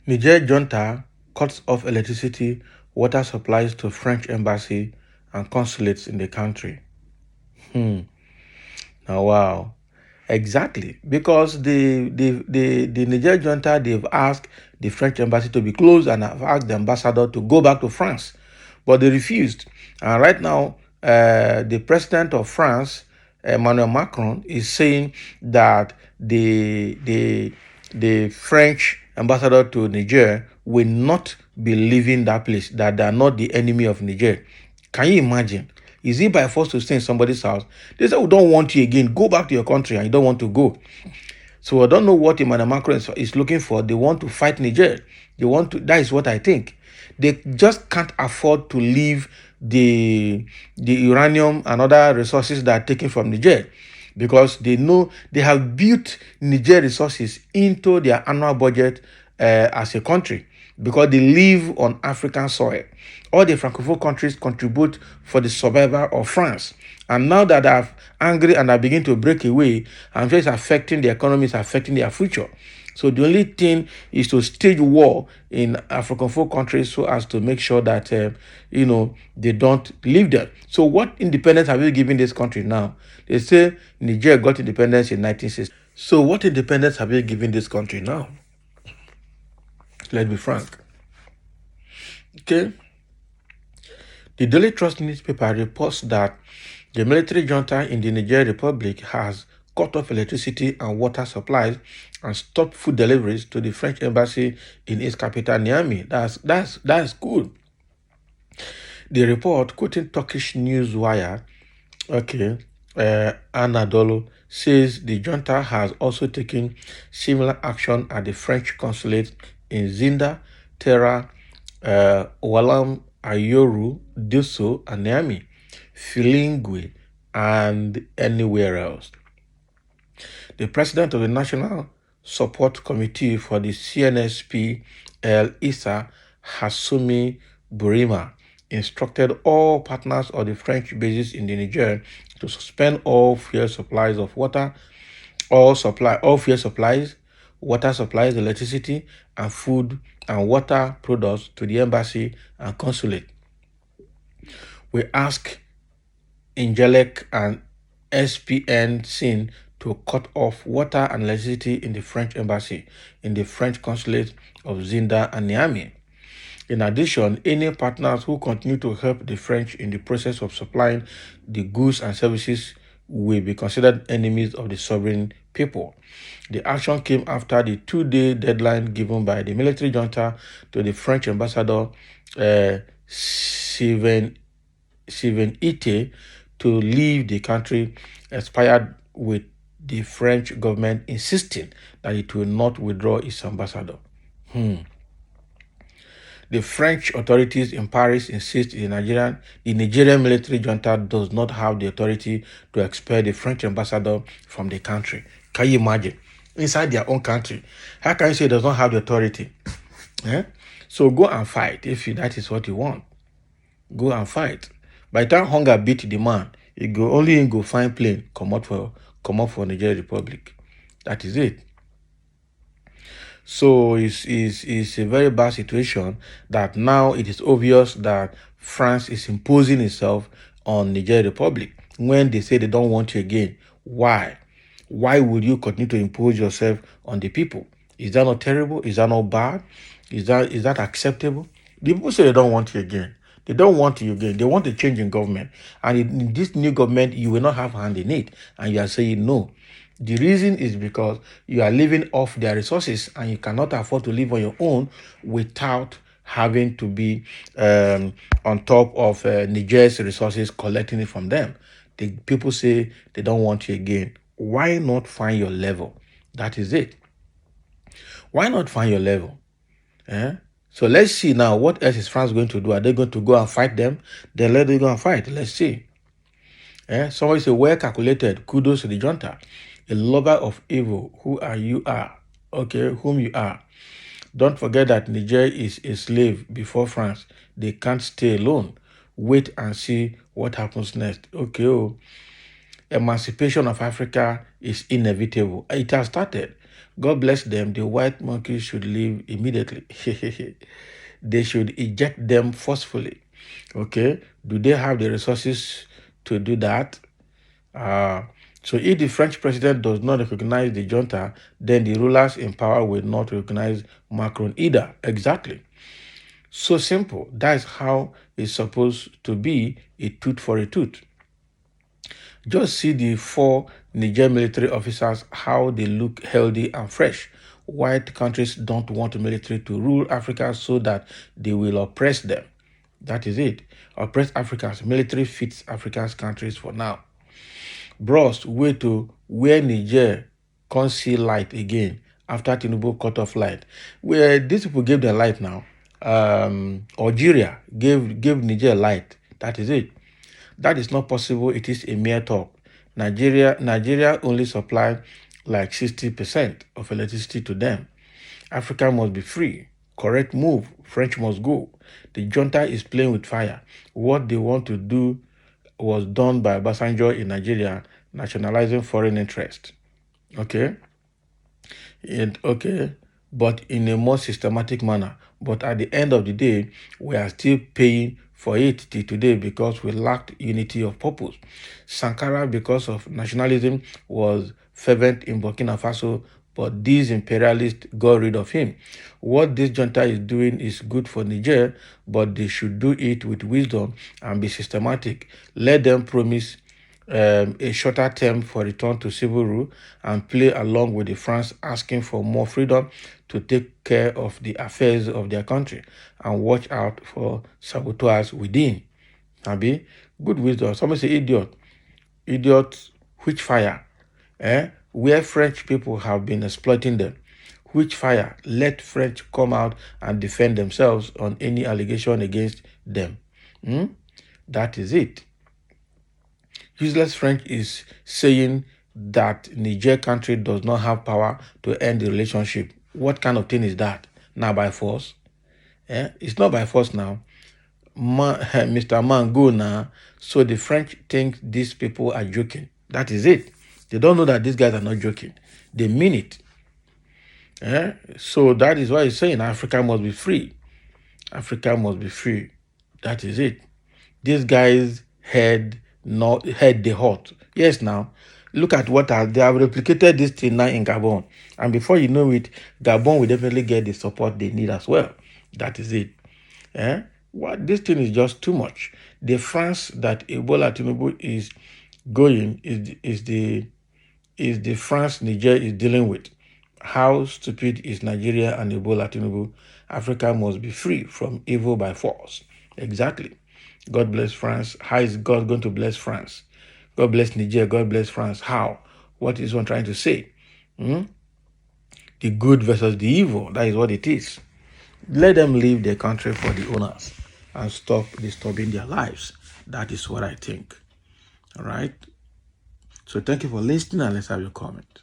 Niger Junta cuts off electricity, water supplies to French embassy and consulates in the country. Now, wow. Exactly. Because the Niger Junta, they've asked the French embassy to be closed and have asked the ambassador to go back to France. But they refused. And right now, the president of France, Emmanuel Macron, is saying that the French ambassador to Niger will not be leaving that place, that they are not the enemy of Niger. Can you imagine? Is it by force to stay in somebody's house? They say, we don't want you again. Go back to your country, and you don't want to go. So I don't know what Emmanuel Macron is looking for. They want to fight Niger. They want to. That is what I think. They just can't afford to leave the uranium and other resources that are taken from Niger, because they know they have built Niger resources into their annual budget as a country, because they live on African soil. All the Francophone countries contribute for the survival of France. And now that they're angry and are beginning to break away, I'm sure it's affecting the economy, it's affecting their future. So the only thing is to stage war in Francophone countries so as to make sure that they don't leave them. So what independence have you given this country now? They say Niger got independence in 1960. So what independence have you given this country now? Let's be frank. Okay. The Daily Trust newspaper reports that the military junta in the Niger Republic has cut off electricity and water supplies and stopped food deliveries to the French embassy in its capital, Niamey. That's good. The report, quoting Turkish news wire, Anadolu, says the junta has also taken similar action at the French consulate in Zinda, Terra, Walam, Ayoru, Duso, and Niamey, Filingwe, and anywhere else. The president of the National Support Committee for the CNSP, El Issa Hassoumi Bourima, instructed all partners of the French bases in the Niger to suspend all fuel supplies of water, all fuel supplies, water supplies, electricity, and food and water products to the embassy and consulate. We ask Ingelec and SPN SIN to cut off water and electricity in the French embassy, in the French consulate of Zinda and Niamey. In addition, any partners who continue to help the French in the process of supplying the goods and services will be considered enemies of the sovereign people. The action came after the 2-day deadline given by the military junta to the French ambassador, Sylvain Ite, to leave the country expired, with the French government insisting that it will not withdraw its ambassador. The French authorities in Paris insist the Nigerian military junta does not have the authority to expel the French ambassador from the country. Can you imagine? Inside their own country. How can you say it does not have the authority? So go and fight if that is what you want. Go and fight. By the time hunger beat the man, he go find plane, come out for Nigeria Republic. That is it. So it's a very bad situation that now it is obvious that France is imposing itself on Niger Republic when they say they don't want you again. Why? Why would you continue to impose yourself on the people? Is that not terrible? Is that not bad? Is that acceptable? The people say they don't want you again. They don't want you again. They want a change in government. And in this new government, you will not have hand in it. And you are saying no. The reason is because you are living off their resources and you cannot afford to live on your own without having to be on top of Niger's resources, collecting it from them. The people say they don't want you again. Why not find your level? That is it. Why not find your level? So let's see now, what else is France going to do? Are they going to go and fight them? Then let them go and fight. Let's see. Somebody say, well calculated. Kudos to the junta. A lover of evil, whom you are. Don't forget that Niger is a slave before France. They can't stay alone. Wait and see what happens next. Emancipation of Africa is inevitable. It has started. God bless them. The white monkeys should leave immediately. They should eject them forcefully. Okay? Do they have the resources to do that? So if the French president does not recognize the junta, then the rulers in power will not recognize Macron either. Exactly. So simple. That's how it's supposed to be, a tooth for a tooth. Just see the 4 Niger military officers, how they look healthy and fresh. White countries don't want military to rule Africa so that they will oppress them. That is it. Oppress Africans. Military fits Africa's countries for now. Bros, wait to where Niger can't see light again after Tinubu cut off light. Where these people gave their light now. Algeria gave Niger light. That is it. That is not possible. It is a mere talk. Nigeria only supply like 60% of electricity to them. Africa must be free. Correct move. French must go. The junta is playing with fire. What they want to do was done by Obasanjo in Nigeria, nationalizing foreign interest. Okay? But in a more systematic manner. But at the end of the day, we are still paying for it till today because we lacked unity of purpose. Sankara, because of nationalism, was fervent in Burkina Faso, but these imperialists got rid of him. What this junta is doing is good for Niger, but they should do it with wisdom and be systematic. Let them promise a shorter term for return to civil rule and play along with the France asking for more freedom to take care of the affairs of their country and watch out for saboteurs within. Abi, good wisdom. Somebody say idiot. Idiot, which fire? Where French people have been exploiting them. Which fire? Let French come out and defend themselves on any allegation against them. That is it. Useless French is saying that Niger country does not have power to end the relationship. What kind of thing is that? Now by force? It's not by force now. Mr. Man, go now. So the French think these people are joking. That is it. They don't know that these guys are not joking. They mean it. So that is why he's saying Africa must be free. Africa must be free. That is it. These guys had the hot. Yes, now look at what they have replicated this thing now in Gabon, and before you know it, Gabon will definitely get the support they need as well. That is it. What this thing is just too much. The France that Ebola Tinubu is going is the France Niger is dealing with. How stupid is Nigeria and Ebola Tinubu? Africa must be free from evil by force. Exactly. God bless France. How is God going to bless France? God bless Niger. God bless France. How? What is one trying to say? The good versus the evil. That is what it is. Let them leave their country for the owners and stop disturbing their lives. That is what I think. All right. So thank you for listening, and let's have your comment.